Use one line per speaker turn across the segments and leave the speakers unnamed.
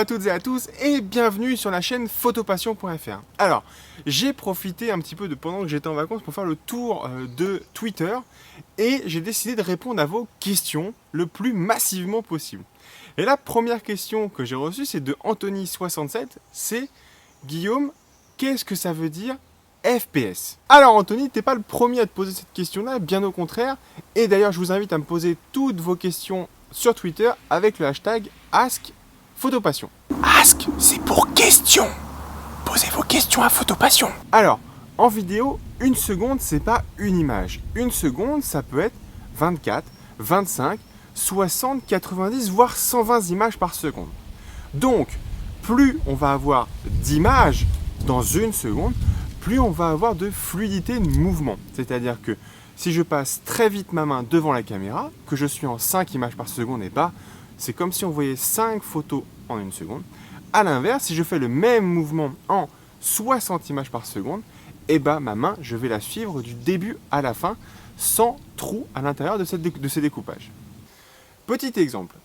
à toutes et à tous et bienvenue sur la chaîne photopassion.fr. Alors, j'ai profité un petit peu de pendant que j'étais en vacances pour faire le tour de Twitter et j'ai décidé de répondre à vos questions le plus massivement possible. Et la première question que j'ai reçue, c'est de Anthony67, c'est Guillaume, qu'est-ce que ça veut dire FPS? Alors Anthony, t'es pas le premier à te poser cette question-là, bien au contraire. Et d'ailleurs, je vous invite à me poser toutes vos questions sur Twitter avec le hashtag #PhotoPassion.
Ask, c'est pour question. Posez vos questions à Photopassion.
Alors, en vidéo, une seconde, c'est pas une image. Une seconde, ça peut être 24, 25, 60, 90, voire 120 images par seconde. Donc, plus on va avoir d'images dans une seconde, plus on va avoir de fluidité de mouvement. C'est-à-dire que si je passe très vite ma main devant la caméra, que je suis en 5 images par seconde et pas, c'est comme si on voyait 5 photos en une seconde. A l'inverse, si je fais le même mouvement en 60 images par seconde, et bah ma main, je vais la suivre du début à la fin, sans trou à l'intérieur de ces découpages. Petit exemple,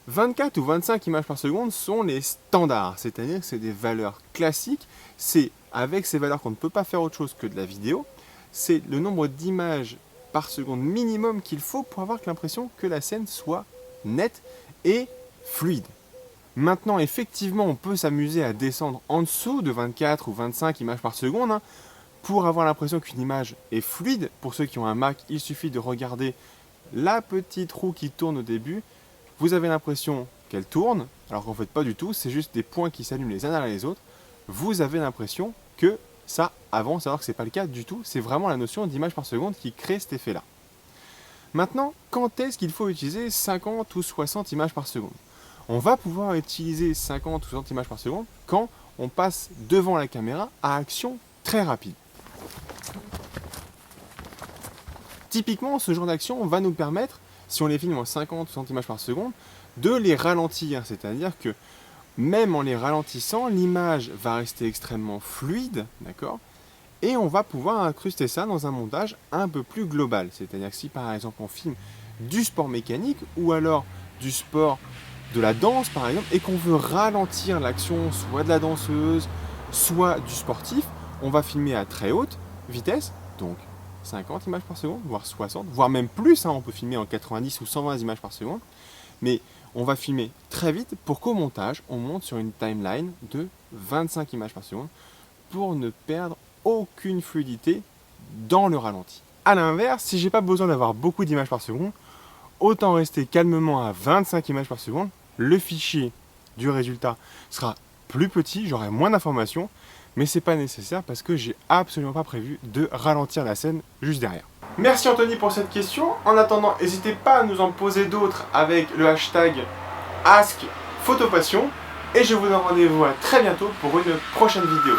24 ou 25 images par seconde sont les standards, c'est-à-dire que c'est des valeurs classiques, c'est avec ces valeurs qu'on ne peut pas faire autre chose que de la vidéo, c'est le nombre d'images par seconde minimum qu'il faut pour avoir l'impression que la scène soit nette et fluide. Maintenant, effectivement, on peut s'amuser à descendre en dessous de 24 ou 25 images par seconde pour avoir l'impression qu'une image est fluide. Pour ceux qui ont un Mac, il suffit de regarder la petite roue qui tourne au début. Vous avez l'impression qu'elle tourne, alors qu'en fait pas du tout, c'est juste des points qui s'allument les uns derrière les autres. Vous avez l'impression que ça avance, alors que ce n'est pas le cas du tout. C'est vraiment la notion d'image par seconde qui crée cet effet-là. Maintenant, quand est-ce qu'il faut utiliser 50 ou 60 images par seconde? On va pouvoir utiliser 50 ou 60 images par seconde quand on passe devant la caméra à action très rapide. Typiquement, ce genre d'action va nous permettre, si on les filme en 50 ou 60 images par seconde, de les ralentir. C'est-à-dire que même en les ralentissant, l'image va rester extrêmement fluide, d'accord ? Et on va pouvoir incruster ça dans un montage un peu plus global. C'est-à-dire que si par exemple on filme du sport mécanique ou alors du sport de la danse par exemple et qu'on veut ralentir l'action soit de la danseuse, soit du sportif, on va filmer à très haute vitesse, donc 50 images par seconde, voire 60, voire même plus, on peut filmer en 90 ou 120 images par seconde, mais on va filmer très vite pour qu'au montage, on monte sur une timeline de 25 images par seconde pour ne perdre aucune fluidité dans le ralenti. A l'inverse, si j'ai pas besoin d'avoir beaucoup d'images par seconde, autant rester calmement à 25 images par seconde. Le fichier du résultat sera plus petit, j'aurai moins d'informations, mais c'est pas nécessaire parce que j'ai absolument pas prévu de ralentir la scène juste derrière. Merci Anthony pour cette question. En attendant, n'hésitez pas à nous en poser d'autres avec le hashtag #PhotoPassion et je vous donne rendez-vous à très bientôt pour une prochaine vidéo.